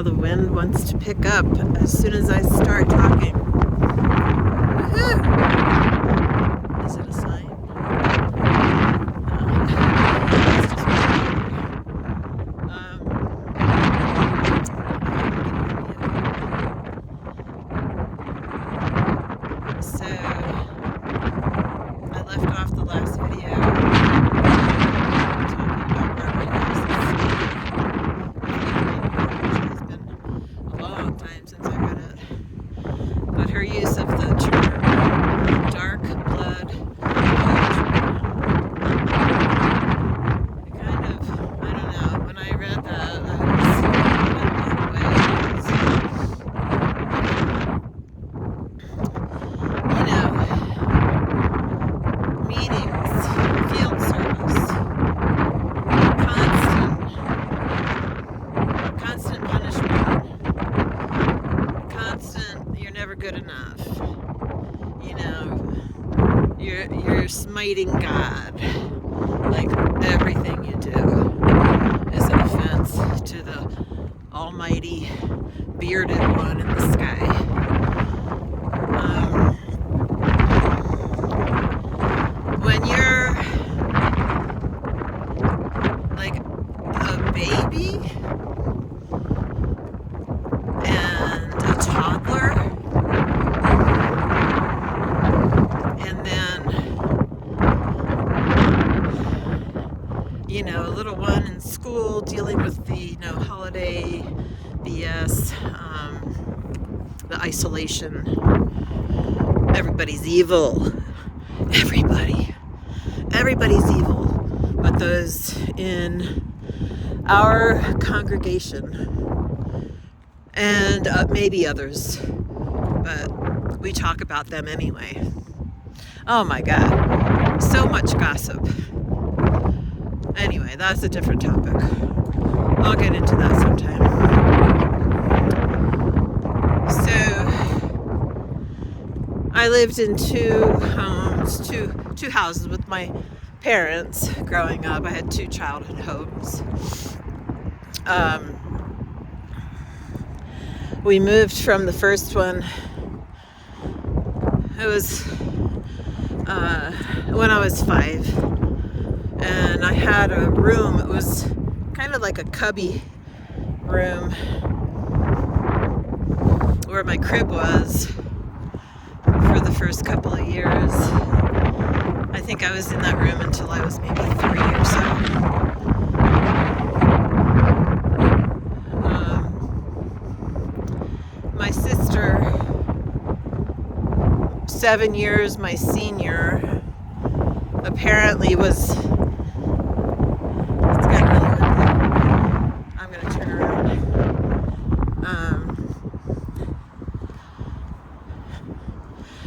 how the wind wants to pick up as soon as I start talking. Woohoo! Is it a sign? It's just so I left off the last video talking about Barbara Harris's, which has been a long time since I read it. But her use of the term dark blood poetry, it kind of, I don't know, when I read that, I was meetings, field service, constant punishment, you're never good enough. You're smiting God. Like everything you do is an offense to the almighty bearded one in the sky. When you're like a baby and a toddler, and then a little one in school dealing with the holiday BS, the isolation. Everybody's evil. Everybody's evil, but those in our congregation and maybe others, but we talk about them anyway. Oh my God, so much gossip. Anyway, that's a different topic. I'll get into that sometime. So, I lived in two houses with my parents growing up. I had two childhood homes. We moved from the first one. It was when I was 5, and I had a room. It was kind of like a cubby room where my crib was for the first couple of years. I think I was in that room until I was maybe 3 or so. My sister, 7 years my senior, apparently was... It's got another one. I'm going to turn around.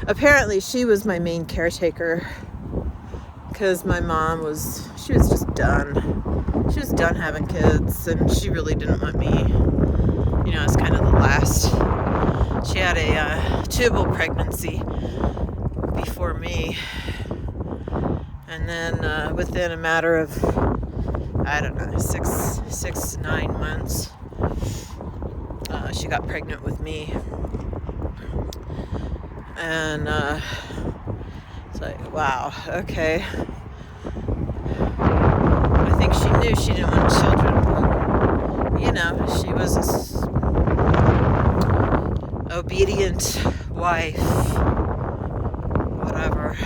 Apparently she was my main caretaker, because my mom was just done. She was done having kids, and she really didn't want me. It's kind of the last. She had a tubal pregnancy before me, and then within a matter of, I don't know, 6 to 9 months, she got pregnant with me. And it's like, wow, okay. I think she knew she didn't want children, but, she was an obedient wife, whatever.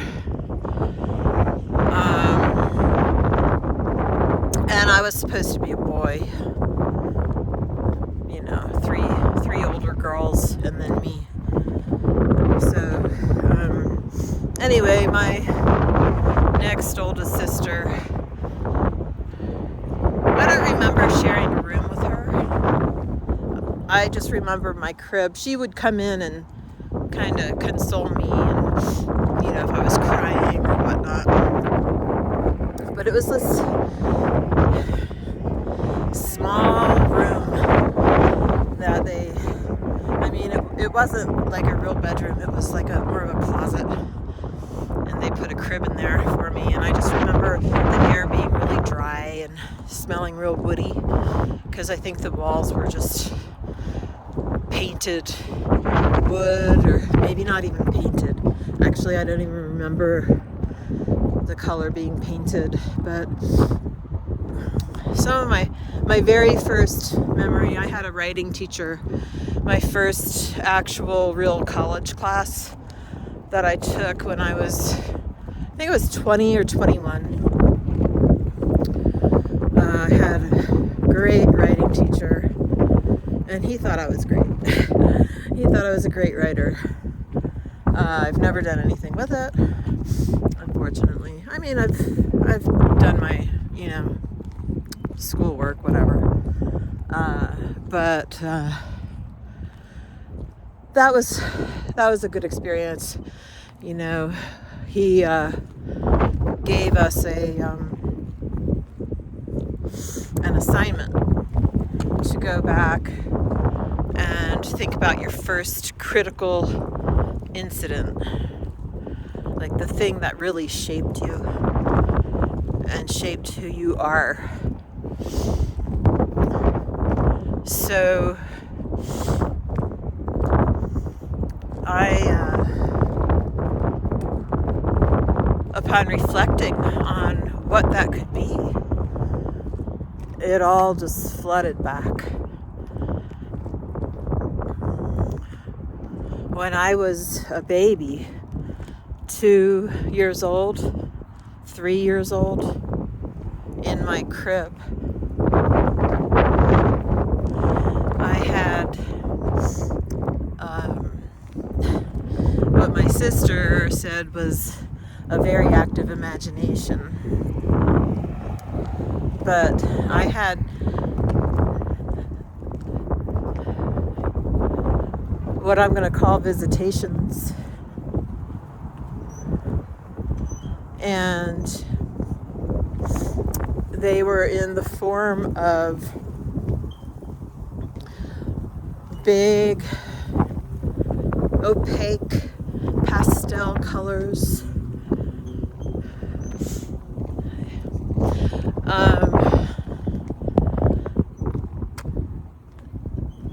And I was supposed to be a boy. Three older girls and then me. So, anyway, my next oldest sister, I don't remember sharing a room with her. I just remember my crib. She would come in and kind of console me, and, if I was crying or whatnot. But it was this small room that it wasn't like a real bedroom. It was like more of a closet, and they put a crib in there for me. And I just remember the air being really dry and smelling real woody, because I think the walls were just painted wood, or maybe not even painted. Actually, I don't even remember the color being painted, but some of my very first memory, I had a writing teacher, my first actual real college class that I took when I was, I think it was 20 or 21. I had a great writing teacher, and he thought I was great. He thought I was a great writer. I've never done anything with it, unfortunately. I mean, I've done my, schoolwork, whatever. But that was a good experience. He gave us an assignment to go back and think about your first critical incident, like the thing that really shaped you and shaped who you are. So upon reflecting on what that could be, it all just flooded back. When I was a baby, 2 years old, 3 years old, in my crib, I had what my sister said was a very active imagination. But I had what I'm going to call visitations. And they were in the form of big, opaque pastel colors.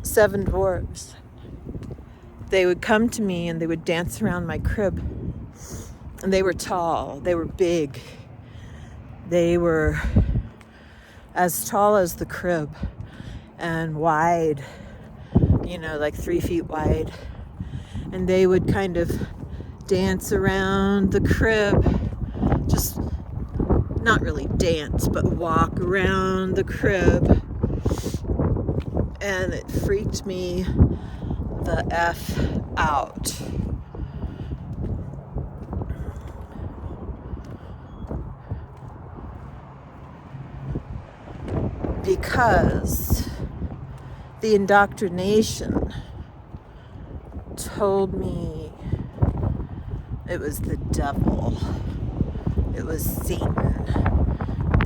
Seven dwarves. They would come to me and they would dance around my crib. And they were tall, they were big. They were as tall as the crib and wide, like 3 feet wide. And they would kind of dance around the crib, just not really dance, but walk around the crib. And it freaked me the F out. Because the indoctrination told me it was the devil, it was Satan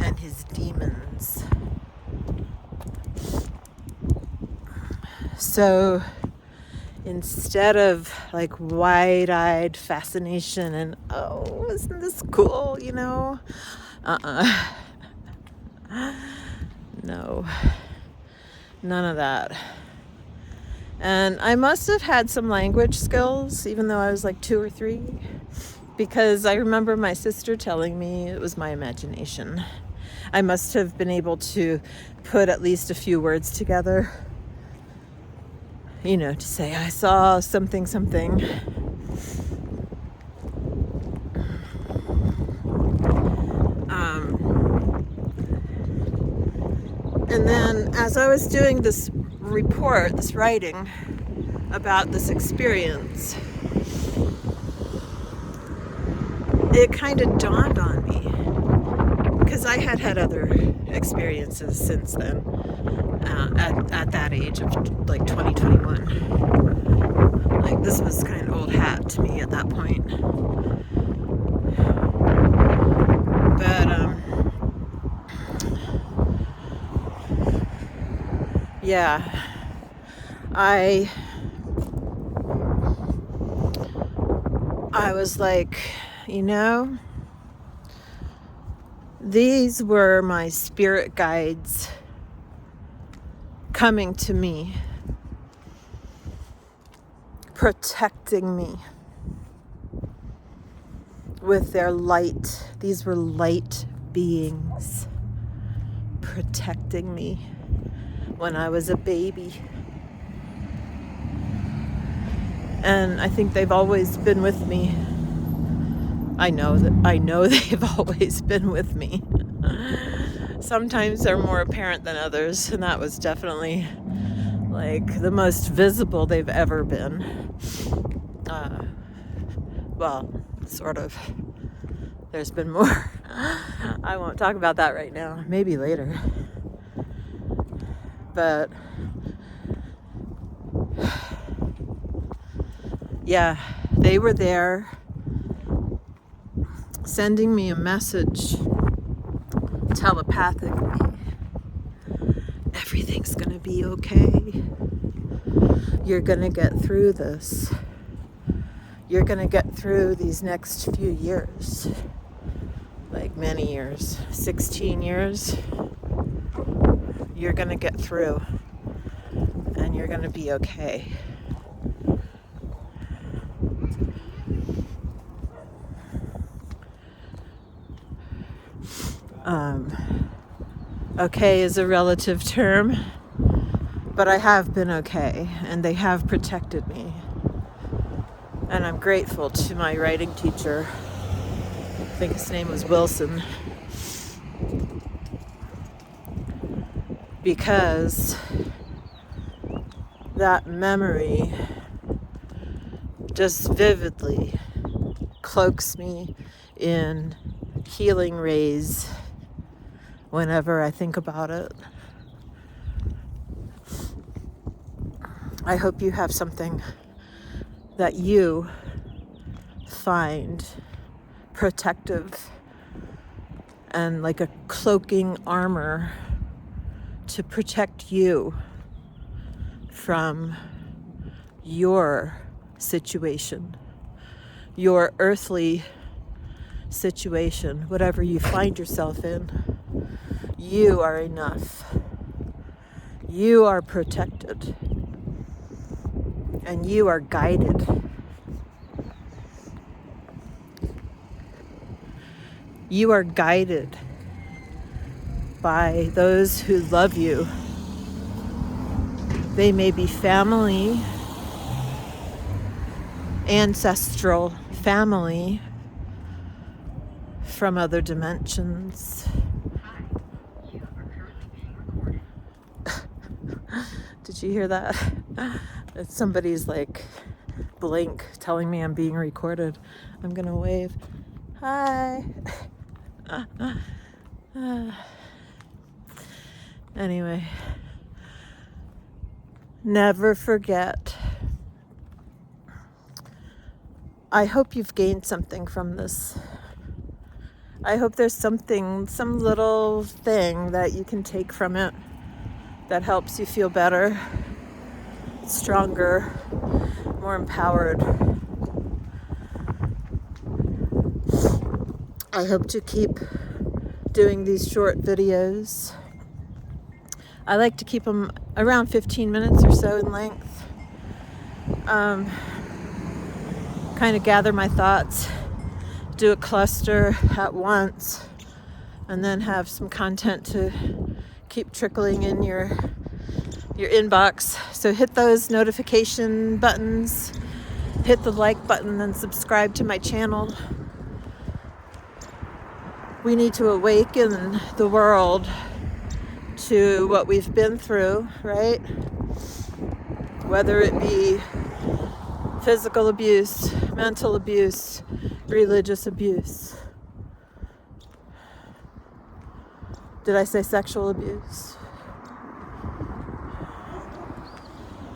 and his demons. So instead of like wide-eyed fascination and, oh, isn't this cool, No, none of that. And I must have had some language skills, even though I was like 2 or 3, because I remember my sister telling me it was my imagination. I must have been able to put at least a few words together, to say I saw something. And then as I was doing this report, this writing about this experience, it kind of dawned on me, because I had other experiences since then, at that age of like 2021. Like, this was kind of old hat to me at that point. But yeah, I was like, these were my spirit guides coming to me. protecting me with their light. These were light beings protecting me when I was a baby. And I think they've always been with me. I know they've always been with me. Sometimes they're more apparent than others, and that was definitely like the most visible they've ever been. Well, sort of. There's been more. I won't talk about that right now. Maybe later. But yeah, they were there sending me a message telepathically. Everything's gonna be okay. You're gonna get through this. You're gonna get through these next few years. Like many years, 16 years. You're gonna get through and you're gonna be okay. Okay is a relative term, but I have been okay, and they have protected me. And I'm grateful to my writing teacher. I think his name was Wilson. Because that memory just vividly cloaks me in healing rays whenever I think about it. I hope you have something that you find protective and like a cloaking armor to protect you from your situation, your earthly situation, whatever you find yourself in. You are enough. You are protected. And you are guided. You are guided by those who love you. They may be family, ancestral family from other dimensions. Did you hear that? It's somebody's like blink telling me I'm being recorded. I'm gonna wave. Hi. Anyway, never forget. I hope you've gained something from this. I hope there's some little thing that you can take from it that helps you feel better, stronger, more empowered. I hope to keep doing these short videos. I like to keep them around 15 minutes or so in length. Kind of gather my thoughts, do a cluster at once, and then have some content to keep trickling in your inbox. So hit those notification buttons, hit the like button, and subscribe to my channel. We need to awaken the world to what we've been through, right? Whether it be physical abuse, mental abuse, religious abuse. Did I say sexual abuse?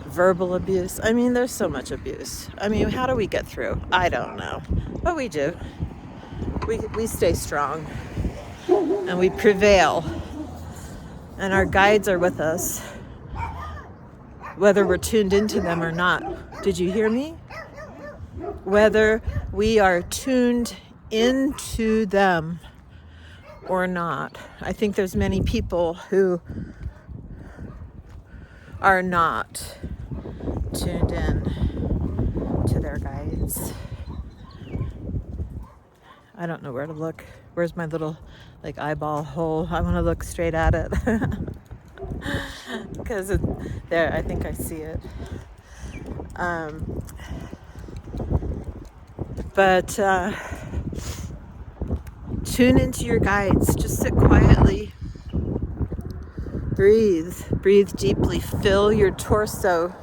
Verbal abuse? I mean, there's so much abuse. I mean, how do we get through? I don't know. But we do. We stay strong. And we prevail. And our guides are with us, whether we're tuned into them or not. Did you hear me? Whether we are tuned into them or not. I think there's many people who are not tuned in. to their guides. I don't know where to look. Where's my little like eyeball hole? I want to look straight at it because there. I think I see it. But tune into your guides. Just sit quietly. Breathe. Breathe deeply. Fill your torso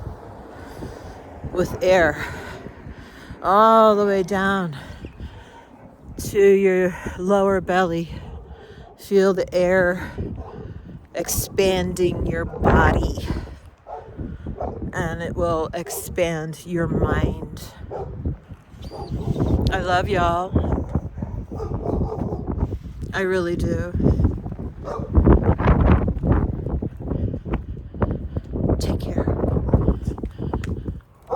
with air all the way down to your lower belly. Feel the air expanding your body, and it will expand your mind. I love y'all. I really do.